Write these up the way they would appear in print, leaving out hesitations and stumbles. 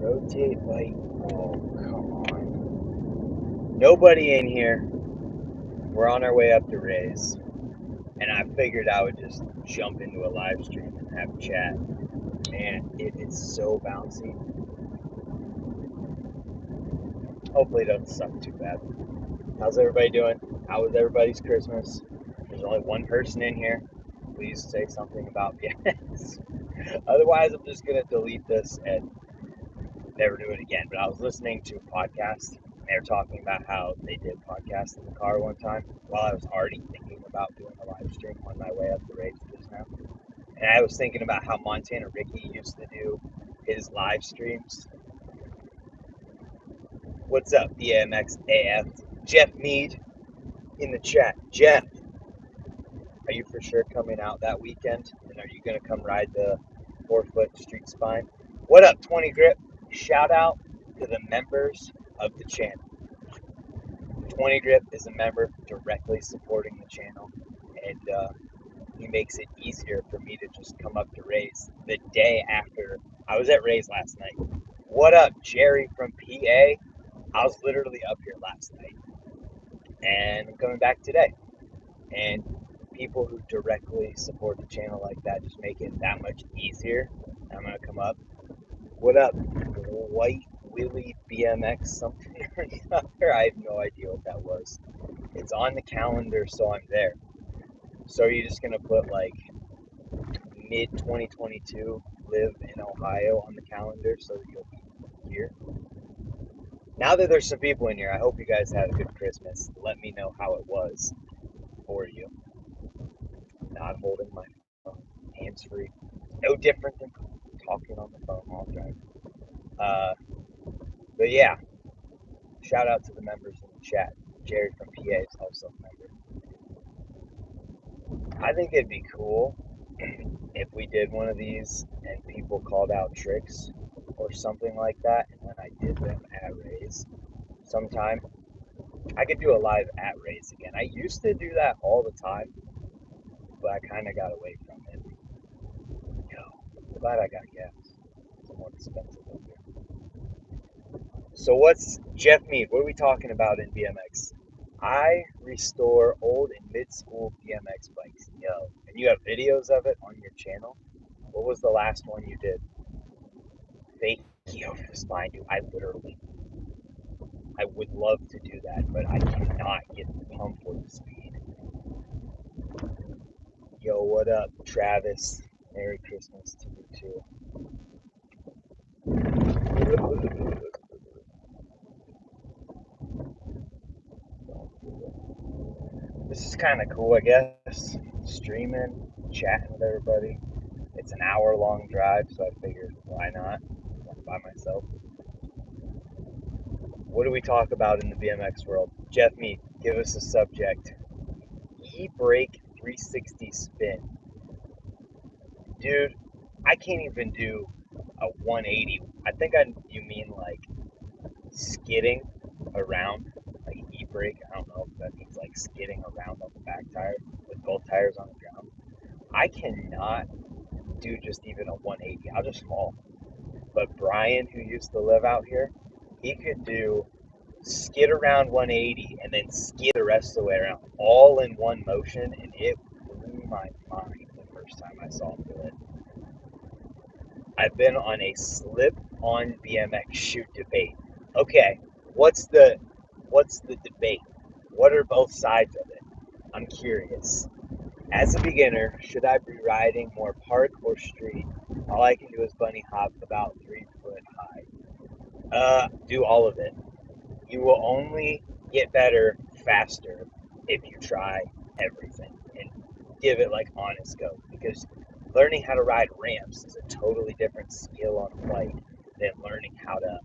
Rotate light. Oh, come on. Nobody in here. We're on our way up to Rays. And I figured I would just jump into a live stream and have a chat. Man, it is so bouncy. Hopefully it doesn't suck too bad. How's everybody doing? How was everybody's Christmas? There's only one person in here. Please say something about BMX. Otherwise, I'm just going to delete this and never do it again. But I was listening to a podcast. And they were talking about how they did podcasts in the car one time while I was already thinking about doing a live stream on my way up the race just now. And I was thinking about how Montana Ricky used to do his live streams. What's up, Bmx AF? Jeff Mead in the chat. Jeff, are you for sure coming out that weekend? And are you going to come ride the 4-foot street spine? What up, 20 Grip? Shout out to the members of the channel. 20 Grip is a member directly supporting the channel, and he makes it easier for me to just come up to Rays the day after. I was at Rays last night. What up, Jerry from PA? I was literally up here last night, and I'm coming back today. And people who directly support the channel like that just make it that much easier. I'm gonna come up. What up, White Willie BMX something or the other? I have no idea what that was. It's on the calendar, so I'm there. So are you just gonna put like mid 2022 live in Ohio on the calendar so that you'll be here? Now that there's some people in here, I hope you guys had a good Christmas. Let me know how it was for you. Not holding my phone, hands free. No different than talking on the phone while driving. But yeah, shout out to the members in the chat. Jerry from PA is also a member. I think it'd be cool if we did one of these and people called out tricks or something like that, and then I did them at Rays sometime. I could do a live at Rays again. I used to do that all the time, but I kind of got away from it. Yo, I'm glad I got gas. It's more expensive up here. So what's Jeff Mead? What are we talking about in BMX? I restore old and mid-school BMX bikes. Yo, and you have videos of it on your channel? What was the last one you did? Fakie over the spine, dude. I would love to do that, but I cannot get the pump for the speed. Yo, what up, Travis? Merry Christmas to you too. This is kind of cool, I guess. Streaming, chatting with everybody. It's an hour-long drive, so I figured, why not? I'm by myself. What do we talk about in the BMX world? Jeff Mead, give us a subject. E-brake 360 spin. Dude, I can't even do a 180. I think you mean like skidding around, like e-brake. I don't know if that means like skidding around on the back tire with both tires on the ground. I cannot do just even a 180. I'll just fall. But Brian, who used to live out here, he could do skid around 180 and then skid the rest of the way around all in one motion, and it blew my mind the first time I saw him do it. I've been on a slip-on BMX shoe debate. Okay, what's the debate? What are both sides of it? I'm curious. As a beginner, should I be riding more park or street? All I can do is bunny hop about 3 foot high. Do all of it. You will only get better faster if you try everything and give it like honest go, because learning how to ride ramps is a totally different skill on a bike than learning how to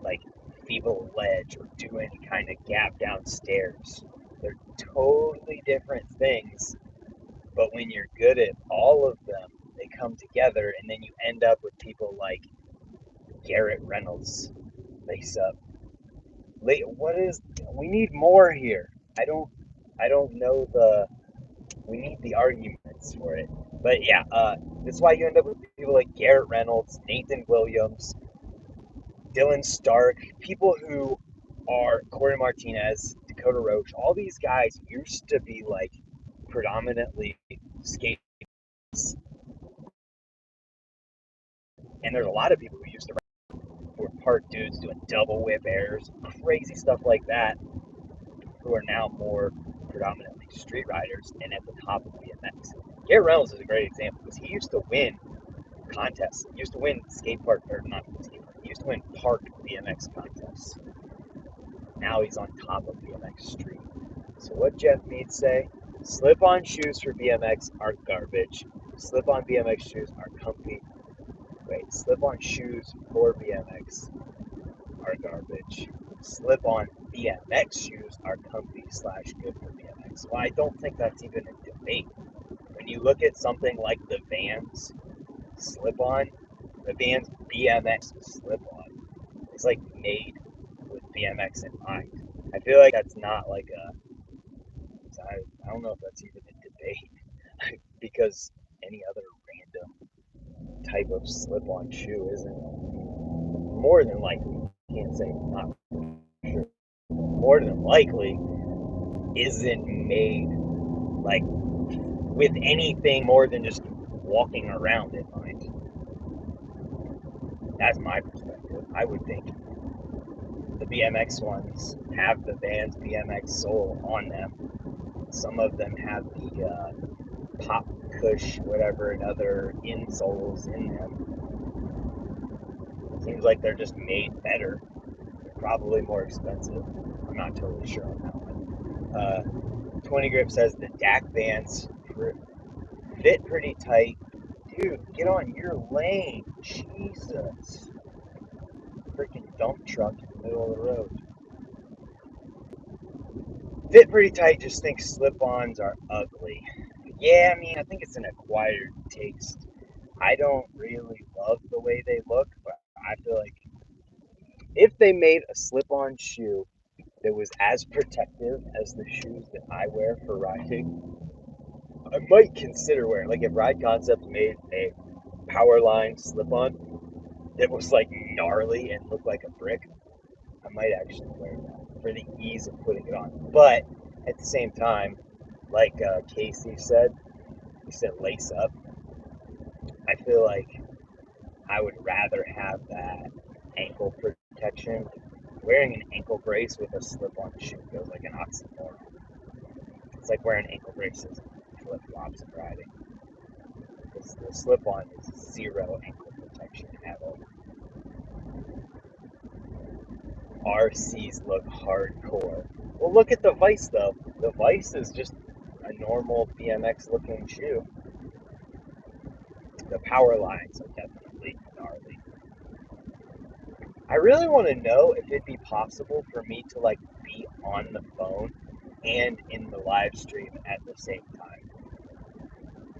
like feeble ledge or do any kind of gap downstairs. They're totally different things, but when you're good at all of them, they come together, and then you end up with people like Garrett Reynolds. Lace up. We need more here. I don't know we need the arguments for it. But yeah, that's why you end up with people like Garrett Reynolds, Nathan Williams, Dylan Stark, people who are Corey Martinez, Dakota Roche, all these guys used to be like predominantly skate. And there's a lot of people who used to who were park dudes doing double whip airs, crazy stuff like that, who are now more predominantly street riders and at the top of BMX. Garrett Reynolds is a great example because he used to win contests. He used to win skate park, or not skate park, he used to win park BMX contests. Now he's on top of BMX street. So what Jeff Mead say? Slip-on shoes for BMX are garbage. Slip-on BMX shoes are comfy. Wait, slip-on shoes for BMX are garbage. Slip-on BMX shoes are comfy / good for BMX. Well, I don't think that's even a debate. When you look at something like the Vans slip-on, the Vans BMX slip-on is like made with BMX in mind. I feel like that's not like a, I don't know if that's even a debate because any other random type of slip-on shoe isn't more than likely, can't say not sure, more than likely isn't made like with anything more than just walking around in mind. That's my perspective. I would think the BMX ones have the Vans BMX sole on them. Some of them have the Pop Cush, whatever, and other insoles in them. Seems like they're just made better. They're probably more expensive. I'm not totally sure on that one. 20 Grip says the DAC Vans fit pretty tight. Dude, get on your lane. Jesus. Freaking dump truck in the middle of the road. Fit pretty tight, just think slip-ons are ugly. Yeah, I mean, I think it's an acquired taste. I don't really love the way they look, but I feel like if they made a slip-on shoe that was as protective as the shoes that I wear for riding, I might consider wearing. Like if Ride Concepts made a Powerline slip-on that was like gnarly and looked like a brick, I might actually wear that for the ease of putting it on. But at the same time, like Casey said, he said lace up. I feel like I would rather have that ankle protection. Wearing an ankle brace with a slip-on shoe feels like an oxymoron. It's like wearing ankle braces and flip-flops and riding. Because the slip-on is zero ankle protection at all. RCs look hardcore. Well, look at the Vice though. The Vice is just a normal BMX looking shoe. The power lines are definitely gnarly. I really want to know if it'd be possible for me to like be on the phone and in the live stream at the same time.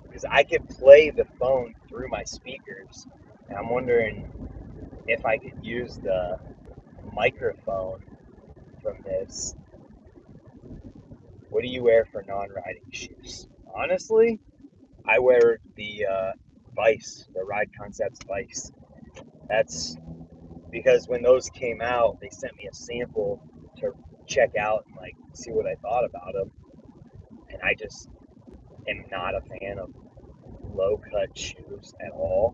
Because I could play the phone through my speakers, and I'm wondering if I could use the microphone from this. What do you wear for non-riding shoes? Honestly, I wear the Vice, the Ride Concepts Vice. That's because when those came out, they sent me a sample to check out and like see what I thought about them. And I just am not a fan of low cut shoes at all,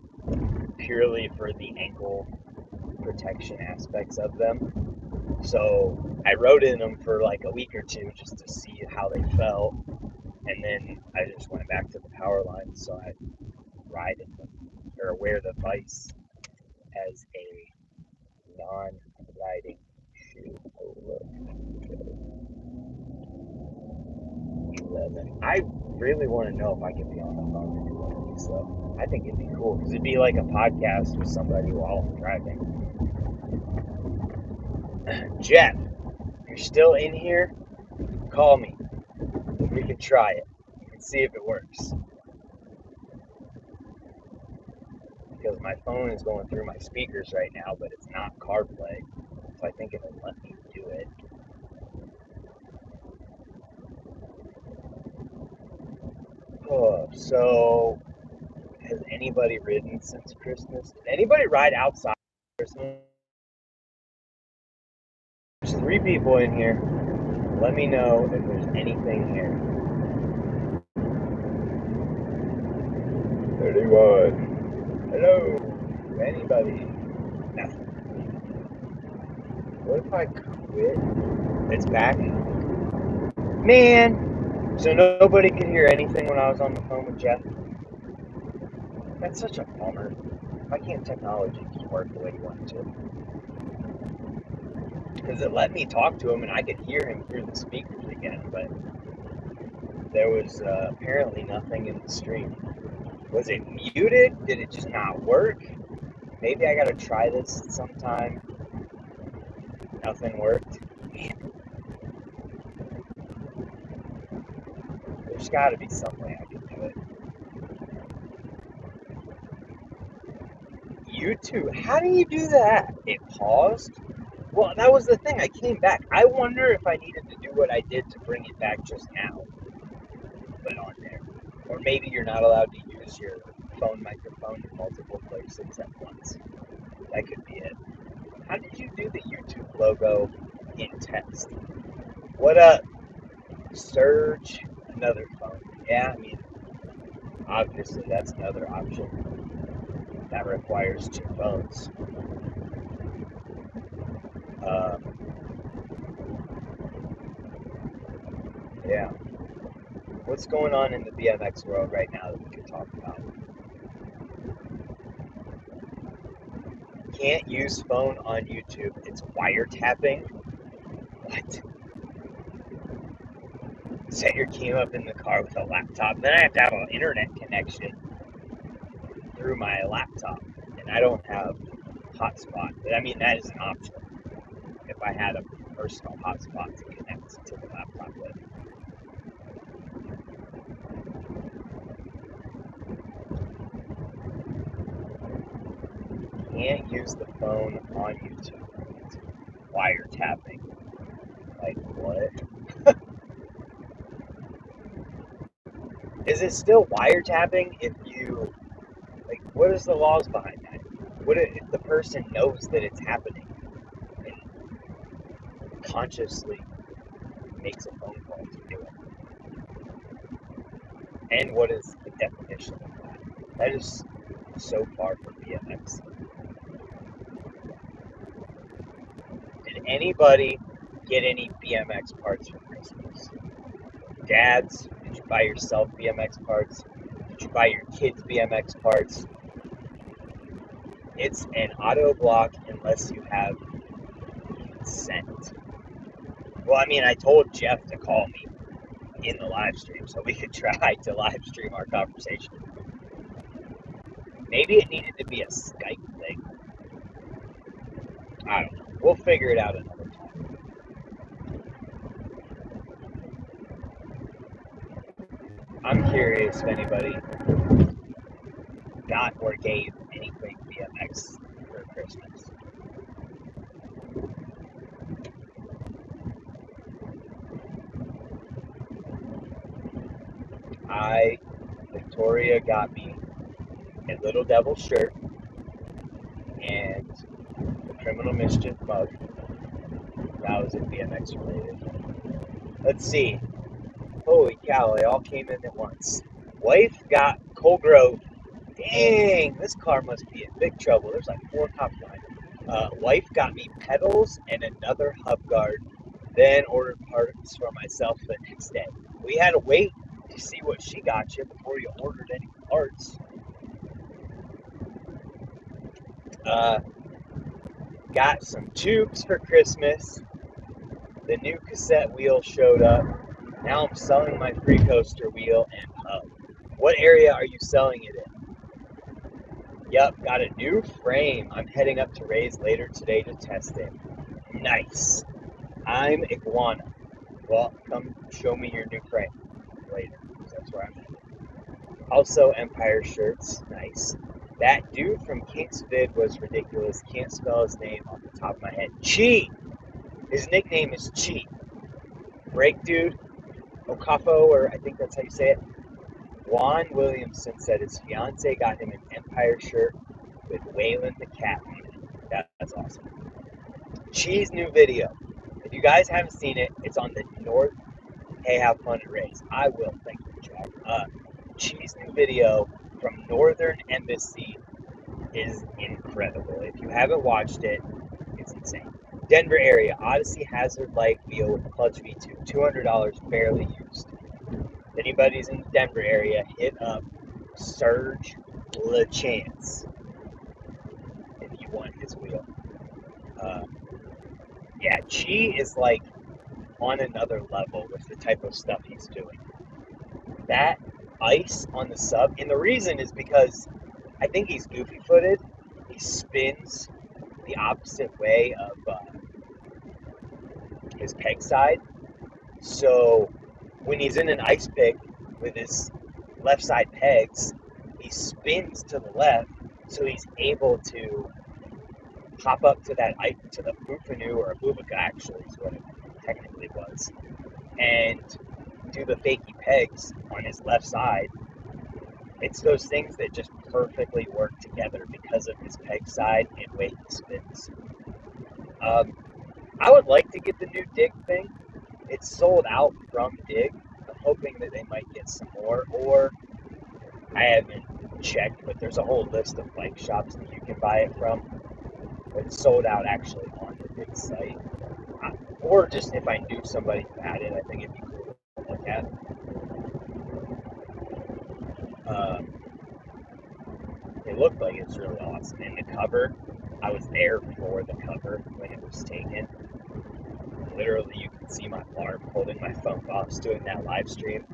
purely for the ankle protection aspects of them. So I rode in them for like a week or two just to see how they felt. And then I just went back to the power line, so I ride in them or wear the Vice as a non-riding shoe. Oh, look. 11. I really want to know if I can be on the phone and do one of these, though. I think it'd be cool because it'd be like a podcast with somebody while I'm driving. Jeff, you're still in here? Call me. We can try it and see if it works. Because my phone is going through my speakers right now, but it's not CarPlay. So I think it'll let me do it. Oh, so has anybody ridden since Christmas? Did anybody ride outside Christmas? There's 3 people in here. Let me know if there's anything here. 31. Hello. Anybody? Nothing. What if I quit? It's back. Man! So nobody could hear anything when I was on the phone with Jeff? That's such a bummer. Why can't technology just work the way you want it to? Because it let me talk to him and I could hear him through the speakers again, but there was apparently nothing in the stream. Was it muted? Did it just not work? Maybe I gotta try this sometime. Nothing worked. Man. There's gotta be some way I can do it. YouTube, how do you do that? It paused? Well, that was the thing. I came back. I wonder if I needed to do what I did to bring it back just now. But on there. Or maybe you're not allowed to use your phone microphone in multiple places at once. That could be it. How did you do the YouTube logo in text? What up, Surge? Another phone. Yeah, I mean, obviously that's another option. That requires 2 phones. Yeah. What's going on in the BMX world right now that we could talk about? Can't use phone on YouTube. It's wiretapping. What? Set your cam up in the car with a laptop. Then I have to have an internet connection through my laptop. And I don't have hotspot. I mean, that is an option if I had a personal hotspot to connect to the laptop with. Can't use the phone on YouTube. It's wiretapping. Like, what? Is it still wiretapping if you, like, what is the laws behind that? What if the person knows that it's happening and consciously makes a phone call to do it? And what is the definition of that? That is so far from BMX. Did anybody get any BMX parts for Christmas? Dads, did you buy yourself BMX parts? Did you buy your kids BMX parts? It's an auto block unless you have consent. Well, I mean, I told Jeff to call me in the live stream so we could try to live stream our conversation. Maybe it needed to be a Skype thing. I don't know. We'll figure it out another time. I'm curious if anybody got or gave anything BMX for Christmas. Victoria got me a Little Devil shirt and the Criminal Mischief mug. That was BMX related. Let's see. Holy cow, they all came in at once. Wife got Colgrove. Dang, this car must be in big trouble. There's like 4 cops behind it. Wife got me pedals and another hub guard, then ordered parts for myself the next day. We had to wait to see what she got you before you ordered any parts. Got some tubes for Christmas. The new cassette wheel showed up. Now I'm selling my free coaster wheel and hub. What area are you selling it in? Yep, got a new frame. I'm heading up to Ray's later today to test it. Nice. I'm Iguana. Well, come show me your new frame later, because that's where I'm headed. Also, Empire shirts. Nice. That dude from Kink's vid was ridiculous. Can't spell his name off the top of my head. Chi! His nickname is Chi. Break dude. Okafo, or I think that's how you say it. Juan Williamson said his fiance got him an Empire shirt with Waylon the cat on it. That's awesome. Chi's new video. you guys haven't seen it, it's on the North. Hey, have fun at Race. I will, thank you, Jack. Cheese new video from Northern Embassy is incredible. If you haven't watched it, it's insane. Denver area, Odyssey Hazard Light wheel with clutch V2, $200 barely used. If anybody's in the Denver area, hit up Serge LeChance if you want his wheel. Yeah, Chi is like on another level with the type of stuff he's doing. That ice on the sub, and the reason is because I think he's goofy footed. He spins the opposite way of his peg side. So when he's in an ice pick with his left side pegs, he spins to the left, so he's able to hop up to that to the Bufanu, or a Bubaka actually is what it technically was, and do the fakey pegs on his left side. It's those things that just perfectly work together because of his peg side and way he spins. I would like to get the new Dig thing. It's sold out from Dig. I'm hoping that they might get some more, or I haven't checked, but there's a whole list of bike shops that you can buy it from. It's sold out actually on the Dig site. Or just if I knew somebody who had it, I think it'd be cool to look at. It looked like it's really awesome. And the cover, I was there for the cover when it was taken. Literally, you can see my arm holding my phone while I was doing that live stream.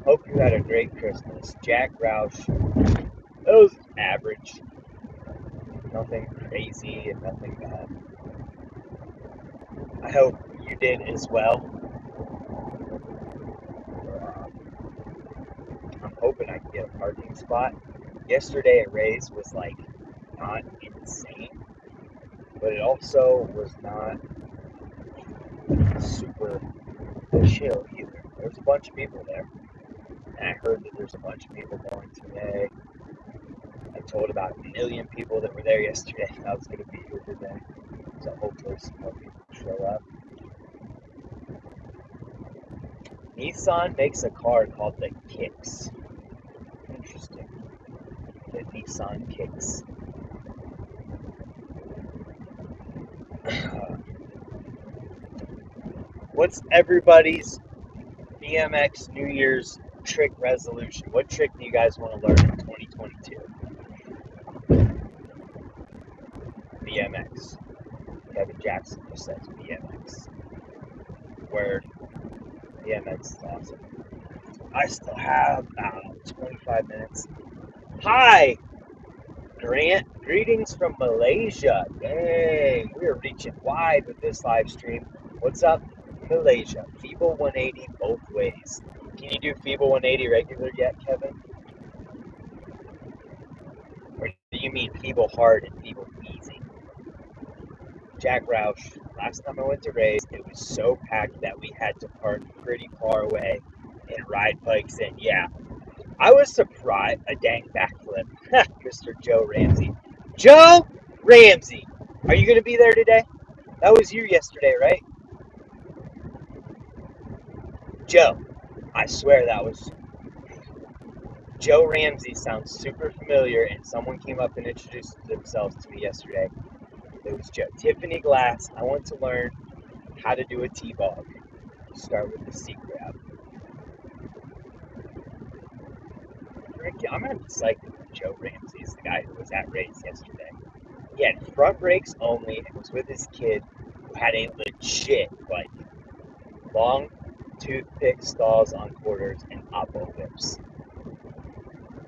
Hope you had a great Christmas. Jack Roush. It was average. Nothing crazy and nothing bad. I hope you did as well. I'm hoping I can get a parking spot. Yesterday at Ray's was like not insane, but it also was not super chill either. There's a bunch of people there, and I heard that there's a bunch of people going today. I told about 1 million people that were there yesterday I was going to be here today, so hopefully some more people show up. Nissan makes a car called the Kicks. Interesting. The Nissan Kicks. What's everybody's BMX New Year's trick resolution? What trick do you guys want to learn in 2022? BMX. Kevin Jackson just says BMX. Word. BMX is awesome. I still have about 25 minutes. Hi, Grant. Greetings from Malaysia. Dang, we are reaching wide with this live stream. What's up, Malaysia? Feeble 180 both ways. Can you do Feeble 180 regular yet, Kevin? Or do you mean Feeble hard and Feeble easy? Jack Roush. Last time I went to Ray's, it was so packed that we had to park pretty far away and ride bikes in. Yeah, I was surprised. A dang backflip. Mr. Joe Ramsey. Joe Ramsey! Are you going to be there today? That was you yesterday, right? Joe. I swear that was Joe Ramsey. Sounds super familiar, and someone came up and introduced themselves to me yesterday. It was Joe. Tiffany Glass. I want to learn how to do a T-bog. Start with the C-grab. I'm going to be psyched if Joe Ramsey is the guy who was at Ray's yesterday. He had front brakes only and was with his kid who had a legit bike. Long toothpick stalls on quarters and oppo whips.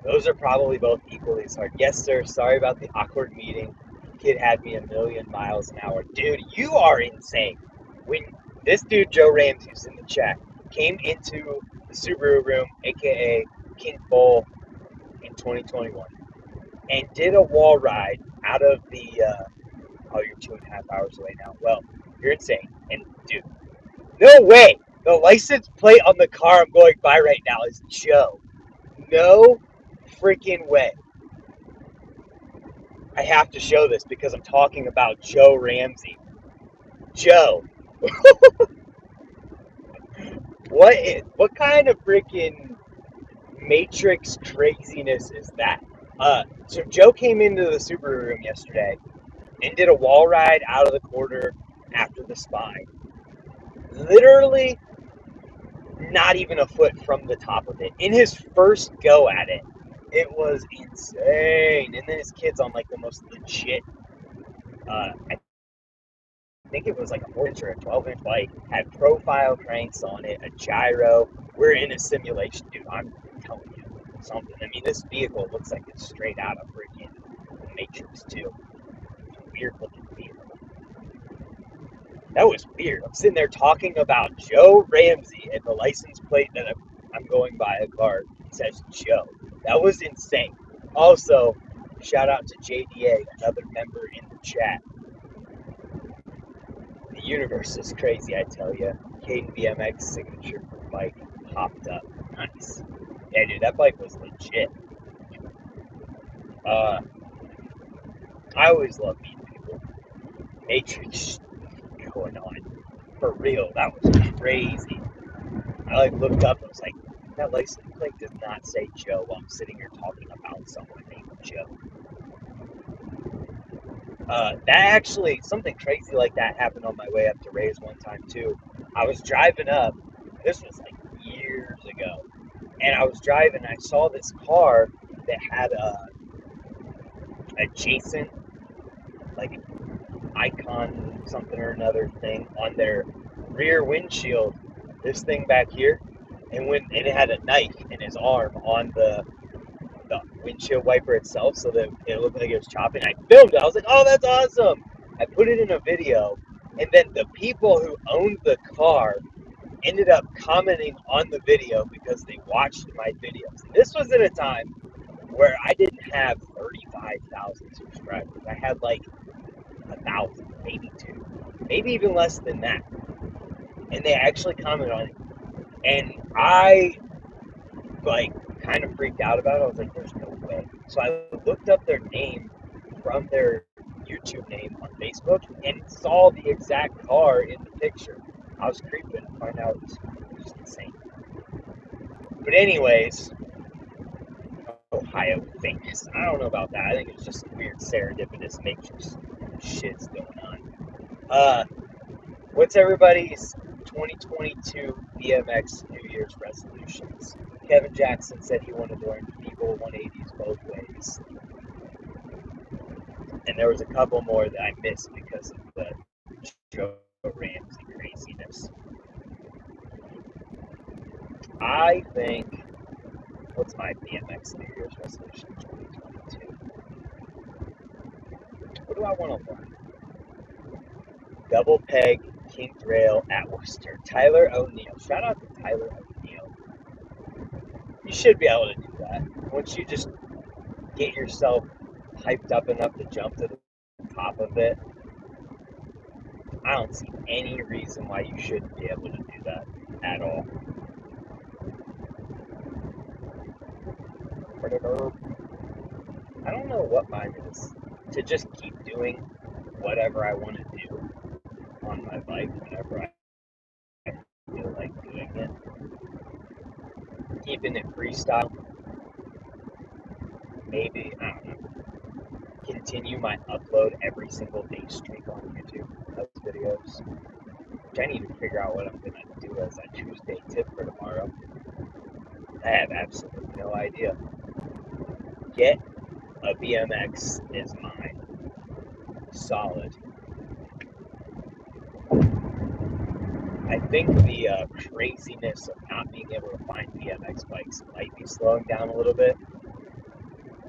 Those are probably both equally as hard. Yes, sir. Sorry about the awkward meeting. Kid had me 1,000,000 miles an hour. Dude, you are insane. When this dude, Joe Ramsey, who's in the chat, came into the Subaru room, aka King Bull, in 2021, and did a wall ride out of the, you're 2.5 hours away now. Well, you're insane. And dude, no way. The license plate on the car I'm going by right now is Joe. No freaking way. I have to show this because I'm talking about Joe Ramsey. Joe, What kind of freaking Matrix craziness is that? So Joe came into the Subaru room yesterday and did a wall ride out of the quarter after the spine. Literally not even a foot from the top of it. In his first go at it, it was insane. And then his kid's on like the most legit, I think it was like a 4-inch or a 12-inch bike, had profile cranks on it, a gyro. We're in a simulation, dude. I'm telling you something. I mean, this vehicle looks like it's straight out of freaking Matrix 2. Weird looking vehicle. That was weird. I'm sitting there talking about Joe Ramsey, and the license plate that I'm going by a car says Joe. That was insane. Also, shout out to JDA, another member in the chat. The universe is crazy, I tell you. Caden BMX signature bike popped up. Nice. Yeah, dude, that bike was legit. I always love meeting people. Matrix going on. For real, that was crazy. I like looked up and was like, that license plate does not say Joe while I'm sitting here talking about someone named Joe. That actually, something crazy like that happened on my way up to Ray's one time too. I was driving up, this was like years ago, and I was driving, I saw this car that had a adjacent, like, icon something or another thing on their rear windshield, this thing back here, and it had a knife in his arm on the windshield wiper itself, so that it looked like it was chopping. I filmed it. I was like, oh, that's awesome. I put it in a video, and then the people who owned the car ended up commenting on the video because they watched my videos. And this was at a time where I didn't have 35,000 subscribers. I had like 1,000, maybe 2, maybe even less than that. And they actually commented on it. And I, like, kind of freaked out about it. I was like, there's no way. So I looked up their name from their YouTube name on Facebook and saw the exact car in the picture. I was creeping to find out it was just insane. But anyways, Ohio famous. I don't know about that. I think it's just some weird serendipitous Matrix shit's going on. What's everybody's 2022 BMX New Year's resolutions? Kevin Jackson said he wanted to learn people 180s both ways. And there was a couple more that I missed because of the Joe Ramsey craziness. I think, what's my BMX New Year's resolution 2022? What do I want to learn? Double peg, kinked rail at Worcester. Tyler O'Neill. Shout out to Tyler O'Neill. You should be able to do that. Once you just get yourself hyped up enough to jump to the top of it, I don't see any reason why you shouldn't be able to do that at all. I don't know what mine is. To just keep doing whatever I want to do on my bike whenever I feel like doing it. Keeping it freestyle. Maybe, I don't know. Continue my upload every single day streak on YouTube. Those videos. Which I need to figure out what I'm going to do as a Tuesday tip for tomorrow. I have absolutely no idea. Get a BMX is mine. Solid. I think the craziness of not being able to find BMX bikes might be slowing down a little bit.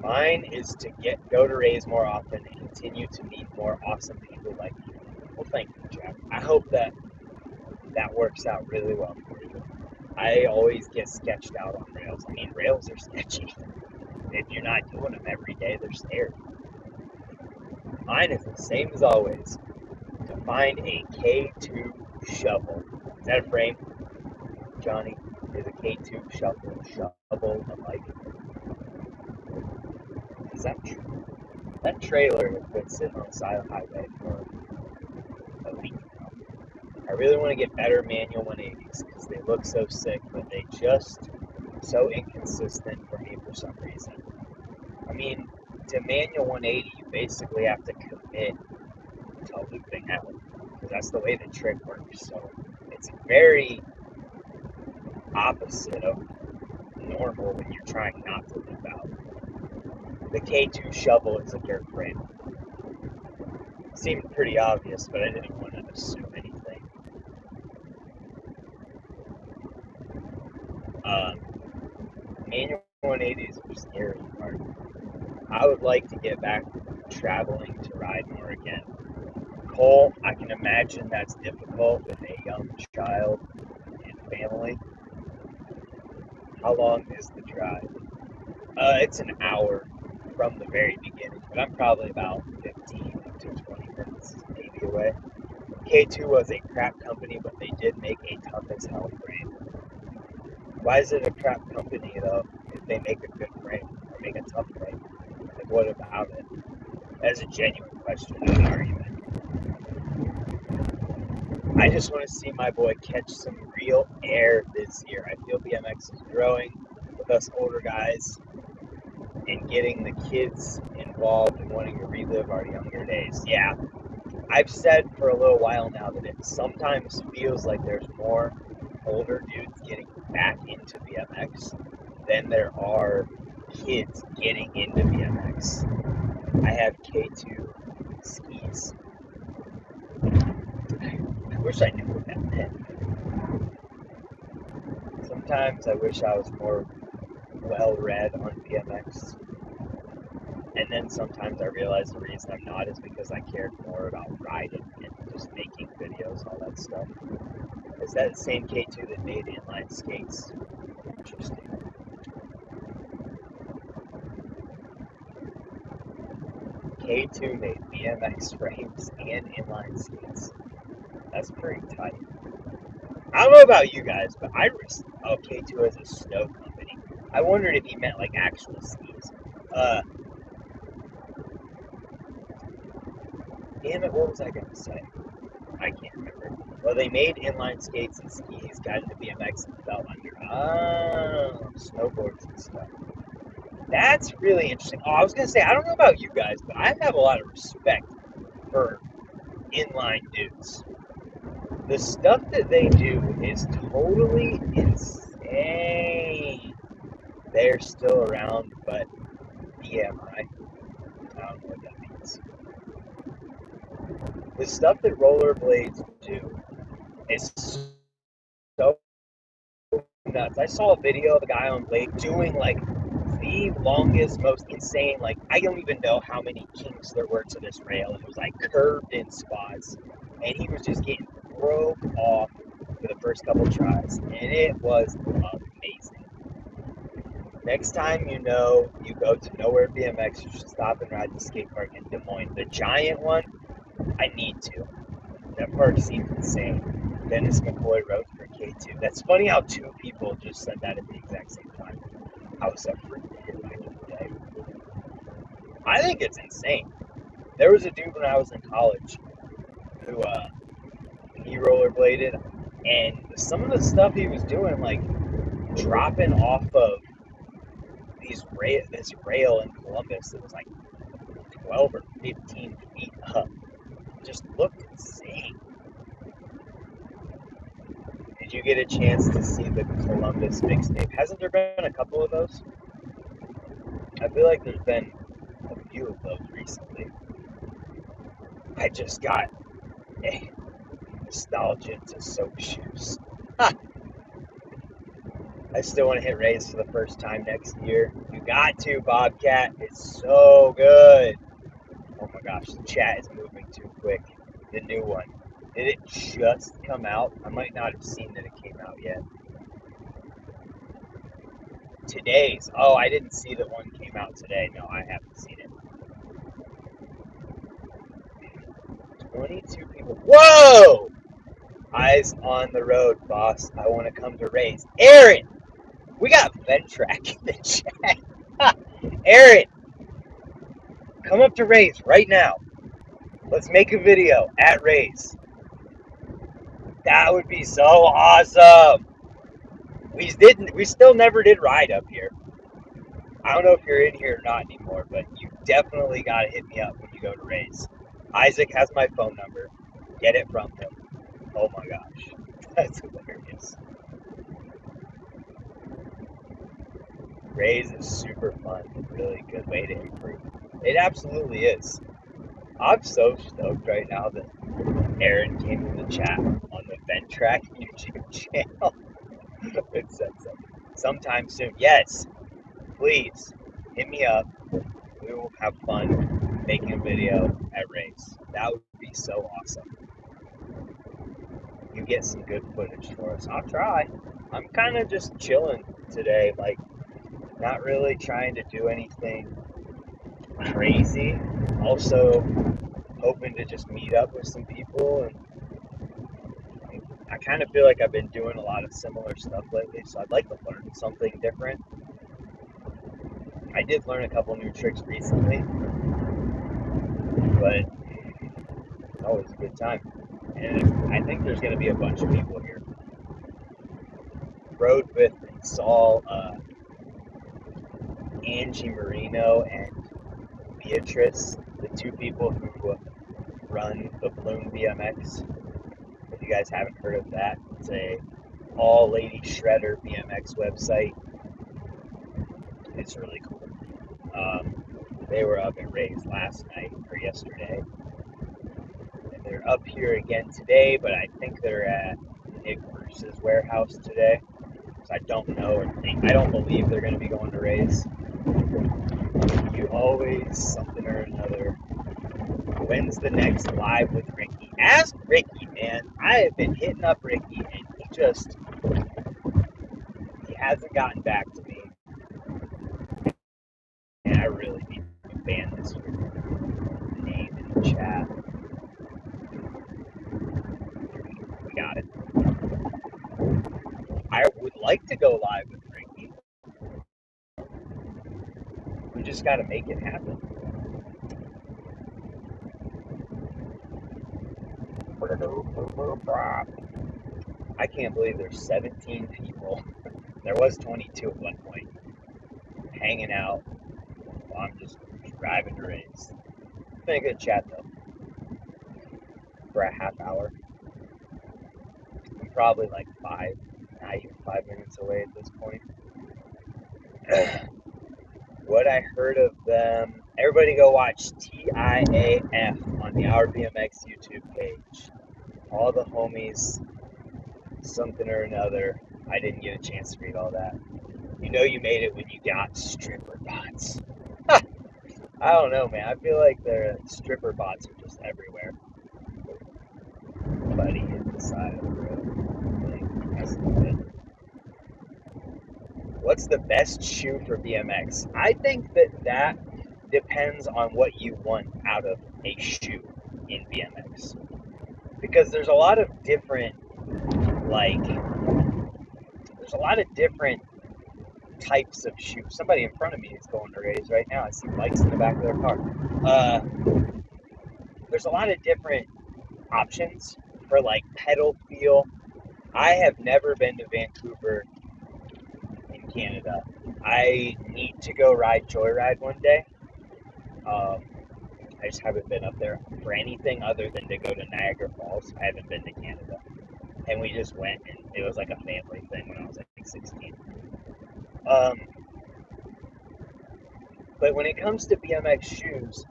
Mine is to go to Rays more often and continue to meet more awesome people like you. Well, thank you, Jack. I hope that works out really well for you. I always get sketched out on rails. I mean, rails are sketchy. If you're not doing them every day, they're scary. Mine is the same as always. To find a K2 shovel. Is that a frame? Johnny, is a K2 shovel a bike? Is that true? That trailer has been sitting on the side of the highway for a week now. I really want to get better manual 180s because they look so sick, but they just so inconsistent for me for some reason. I mean, to manual 180, you basically have to commit to looping out because that's the way the trick works. So it's very opposite of normal when you're trying not to loop out. The K2 shovel is a dirt frame. Seemed pretty obvious, but I didn't want to assume anything. Manual 180s are scary part. I would like to get back traveling to ride more again. Cole, I can imagine that's difficult with a young child and family. How long is the drive? It's an hour from the very beginning, but I'm probably about 15 to 20 minutes maybe away. K2 was a crap company, but they did make a tough as hell frame. Why is it a crap company though if they make a good frame or make a tough frame? Like what about it? That's a genuine question, not an argument. I just want to see my boy catch some real air this year. I feel BMX is growing with us older guys and getting the kids involved and wanting to relive our younger days. Yeah, I've said for a little while now that it sometimes feels like there's more older dudes getting back into BMX than there are kids getting into BMX. I have K2 skis. I wish I knew what that meant. Sometimes I wish I was more well-read on BMX. And then sometimes I realize the reason I'm not is because I cared more about riding and just making videos, all that stuff. Is that the same K2 that made inline skates? Interesting. K2 made BMX frames and inline skates. That's pretty tight. I don't know about you guys, but K2 as a snow company. I wondered if he meant like actual skis. Damn it, what was I gonna say? I can't remember. Well, they made inline skates and skis, got into BMX and fell under. Snowboards and stuff. That's really interesting. Oh, I was gonna say, I don't know about you guys, but I have a lot of respect for inline dudes. The stuff that they do is totally insane. They're still around, but BMI. I don't know what that means. The stuff that rollerblades do is so nuts. I saw a video of a guy on blade doing like the longest, most insane, like I don't even know how many kinks there were to this rail. It was like curved in spots, and he was just getting broke off for the first couple tries, and it was amazing. Next time you go to Nowhere BMX, you should stop and ride the skate park in Des Moines. The giant one, I need to. That park seems insane. Dennis McCoy wrote for K2. That's funny how two people just said that at the exact same time. I was so freaking hit back in the day. I think it's insane. There was a dude when I was in college who he rollerbladed, and some of the stuff he was doing, like dropping off of this rail in Columbus that was like 12 or 15 feet up, just looked insane. Did you get a chance to see the Columbus mixtape? Hasn't there been a couple of those? I feel like there's been a few of those recently. I just got a nostalgia to soap shoes. Ha! I still want to hit Rays for the first time next year. You got to, Bobcat. It's so good. Oh my gosh, the chat is moving too quick. The new one. Did it just come out? I might not have seen that it came out yet. Today's. Oh, I didn't see that one came out today. No, I haven't seen it. 22 people. Whoa! Eyes on the road, boss. I want to come to Rays. Aaron! We got Ventrack in the chat. Aaron! Come up to Rays right now. Let's make a video at Rays. That would be so awesome. We still never did ride up here. I don't know if you're in here or not anymore, but you definitely got to hit me up when you go to Ray's. Isaac has my phone number. Get it from him. Oh my gosh. That's hilarious. Ray's is super fun. Really good way to improve. It absolutely is. I'm so stoked right now that Aaron came in the chat on the Vent Track YouTube channel. It said so. Sometime soon. Yes, please hit me up. We will have fun making a video at Ray's. That would be so awesome. You get some good footage for us. I'll try. I'm kind of just chilling today, like not really trying to do anything crazy. Also hoping to just meet up with some people, and I kind of feel like I've been doing a lot of similar stuff lately, so I'd like to learn something different. I did learn a couple new tricks recently, but it's always a good time. And I think there's going to be a bunch of people here. Rode with and saw Angie Marino and Beatrice, the two people who run the Bloom BMX. If you guys haven't heard of that, it's a all-lady shredder BMX website. It's really cool. They were up at Ray's last night or yesterday, and they're up here again today, but I think they're at Nick Bruce's warehouse today. So I don't know, or I don't believe they're going to be going to Ray's. You always something or another. When's the next live with Ricky? Ask Ricky, man. I have been hitting up Ricky, and he hasn't gotten back to me. And I really need to ban this name in the chat. We got it. I would like to go live with Ricky. We just got to make it happen. I can't believe there's 17 people. There was 22 at one point, hanging out while I'm just driving to Ray's. It's been a good chat though, for a half hour. I'm probably like not even 5 minutes away at this point. What I heard of them, everybody go watch TIAF on the Our BMX YouTube page. All the homies, something or another. I didn't get a chance to read all that. You know you made it when you got stripper bots. I don't know, man. I feel like the stripper bots are just everywhere. Buddy hit the side of the road. That's good. What's the best shoe for BMX? I think that depends on what you want out of a shoe in BMX. Because there's a lot of different, there's a lot of different types of shoes. Somebody in front of me is going to Ray's right now. I see lights in the back of their car. There's a lot of different options for like pedal feel. I have never been to Vancouver in Canada. I need to go ride Joyride one day. I just haven't been up there for anything other than to go to Niagara Falls. I haven't been to Canada. And we just went, and it was like a family thing when I was like 16. But when it comes to BMX shoes,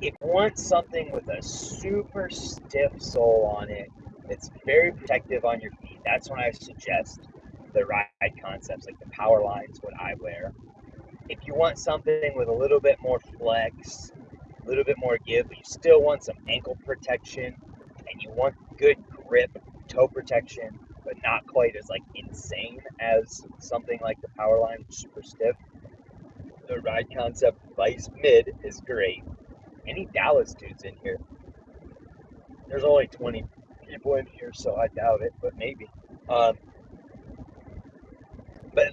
if you want something with a super stiff sole on it, that's very protective on your feet, that's when I suggest the Ride Concepts, like the Power Line's what I wear. If you want something with a little bit more flex, a little bit more give, but you still want some ankle protection, and you want good grip, toe protection, but not quite as like insane as something like the Power Line, super stiff, the Ride Concept Vice Mid is great. Any Dallas dudes in here? There's only 20 people in here, so I doubt it, but maybe. But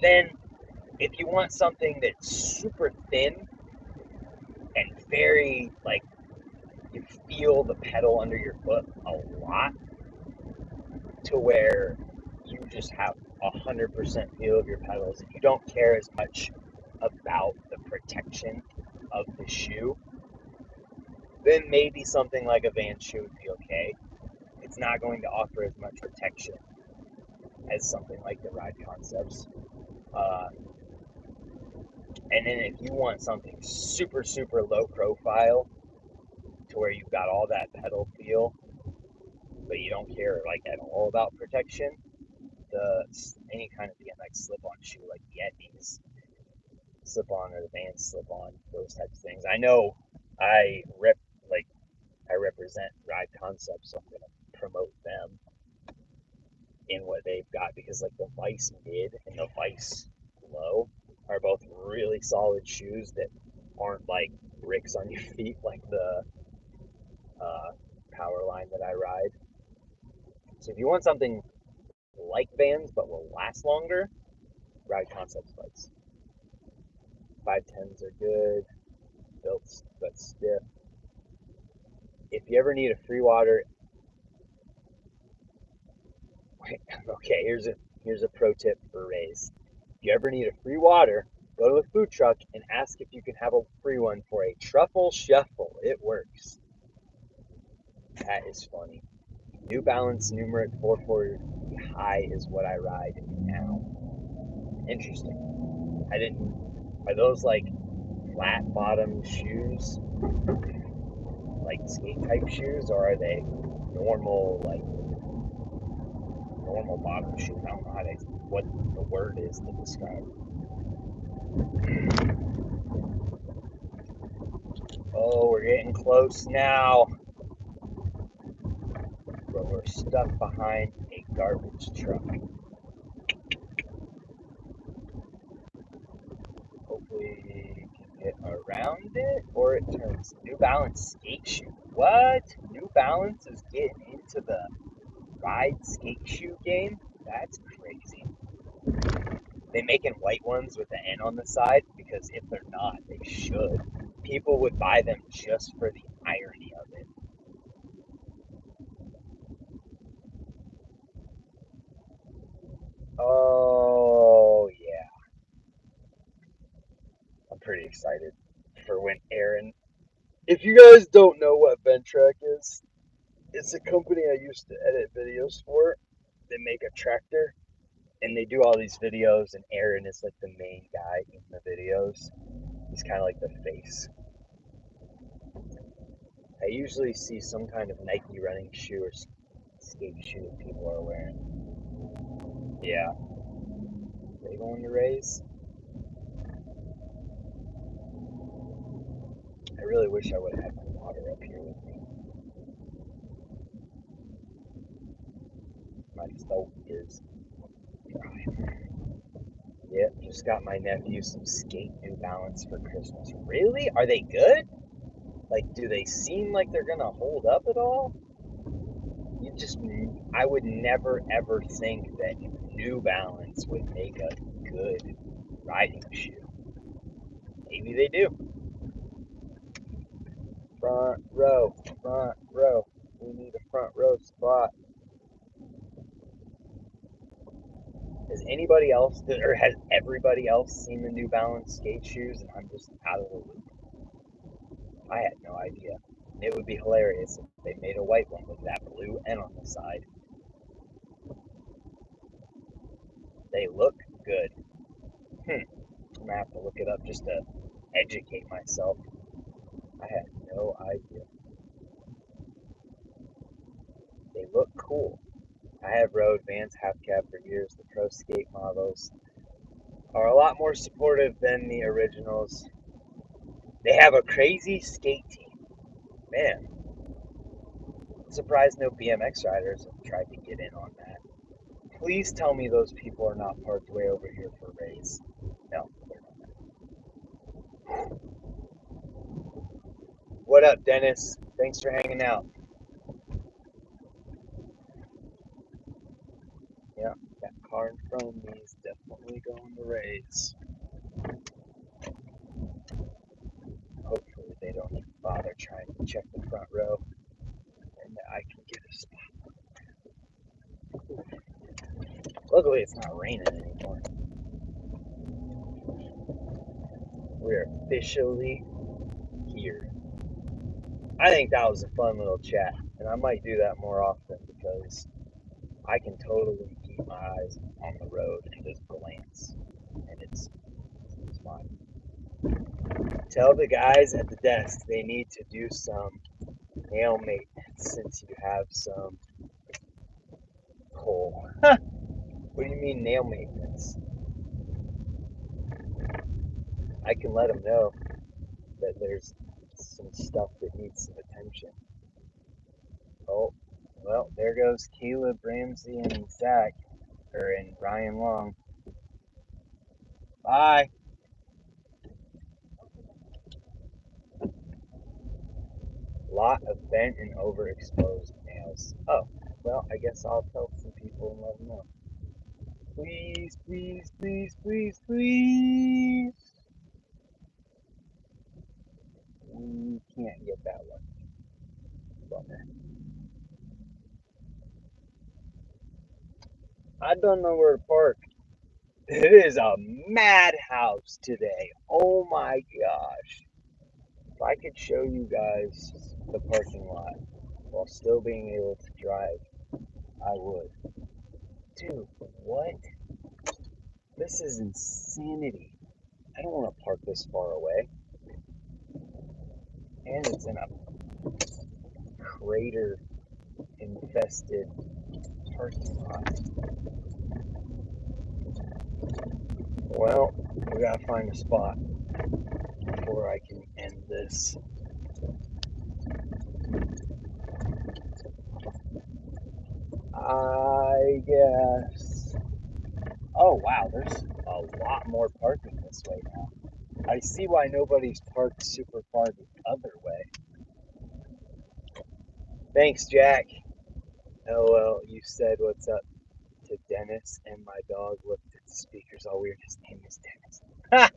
then, if you want something that's super thin and very, like, you feel the pedal under your foot a lot, to where you just have 100% feel of your pedals and you don't care as much about the protection of the shoe, then maybe something like a Vans shoe would be okay. It's not going to offer as much protection as something like the Ride Concepts. And then if you want something super, super low profile to where you've got all that pedal feel, but you don't care like at all about protection, any kind of BMX slip-on shoe like the Yetis slip-on or the Vans slip-on, those types of things. I know I represent Ride Concepts, so I'm going to promote them in what they've got, because like the Vice Mid and the Vice Low are both really solid shoes that aren't like bricks on your feet like the power line that I ride. So if you want something like Vans but will last longer, Ride Concepts bikes. 510s are good, built but stiff. If you ever need a free water, okay, here's a pro tip for Rays. If you ever need a free water, go to a food truck and ask if you can have a free one for a truffle shuffle. It works. That is funny. New Balance Numeric 440 High is what I ride now. Interesting. Are those like flat bottom shoes? Like skate type shoes, or are they normal bottom shoes? I don't know what the word is to describe. Oh, we're getting close now. But we're stuck behind a garbage truck. Hopefully we can get around it, or it turns. New Balance skate shoe. What? New Balance is getting into the ride skate shoe game? That's crazy. They making white ones with the N on the side, because if they're not, they should. People would buy them just for the irony of it. Oh, yeah. I'm pretty excited for when Aaron... If you guys don't know what Ventrac is, it's a company I used to edit videos for. They make a tractor, and they do all these videos, and Aaron is like the main guy in the videos. He's kind of like the face. I usually see some kind of Nike running shoe or skate shoe that people are wearing. Yeah. They going to raise? I really wish I would have had my water up here with me. My throat is dry. Yep, just got my nephew some skate New Balance for Christmas. Really? Are they good? Like, do they seem like they're gonna hold up at all? I would never ever think that New Balance would make a good riding shoe. Maybe they do. Front row, front row. We need a front row spot. Has anybody else, or has everybody else seen the New Balance skate shoes and I'm just out of the loop? I had no idea. It would be hilarious if they made a white one with that blue N on the side. They look good. I'm gonna have to look it up just to educate myself. I had no idea. They look cool. I have rode Vans half cab for years. The pro skate models are a lot more supportive than the originals. They have a crazy skate team. Man, I'm surprised no BMX riders have tried to get in on that. Please tell me those people are not parked way over here for Rays. No, they're not. What up, Dennis? Thanks for hanging out. Yeah, that car in front of me is definitely going to Rays. Hopefully they don't even bother trying to check the front row and that I can get a spot. Luckily, it's not raining anymore. We're officially here. I think that was a fun little chat, and I might do that more often because I can totally keep my eyes on the road and just glance, and it's fun. Tell the guys at the desk they need to do some nail maintenance since you have some coal. What do you mean nail maintenance? I can let them know that there's some stuff that needs some attention. Oh, well, there goes Caleb Ramsey and Zach, and Ryan Long. Bye. Lot of bent and overexposed nails. Oh, well, I guess I'll tell some people and let them know. Please, please, please, please, please. We can't get that one. Bummer. I don't know where to park. It is a madhouse today. Oh my gosh. If I could show you guys the parking lot while still being able to drive, I would. Dude, what? This is insanity. I don't want to park this far away. And it's in a crater infested parking lot. Well, we gotta find a spot before I can end this. I guess. Oh wow, there's a lot more parking this way now. I see why nobody's parked super far the other way. Thanks, Jack. LOL, you said what's up to Dennis, and my dog looked at the speakers all weird. His name is Dennis. Ha!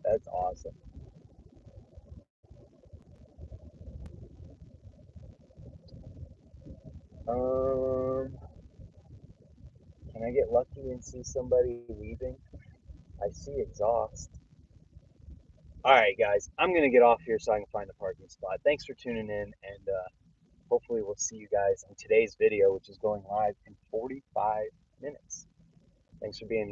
That's awesome. Can I get lucky and see somebody leaving? I see exhaust. All right, guys, I'm gonna get off here so I can find a parking spot. Thanks for tuning in, and hopefully we'll see you guys in today's video, which is going live in 45 minutes. Thanks for being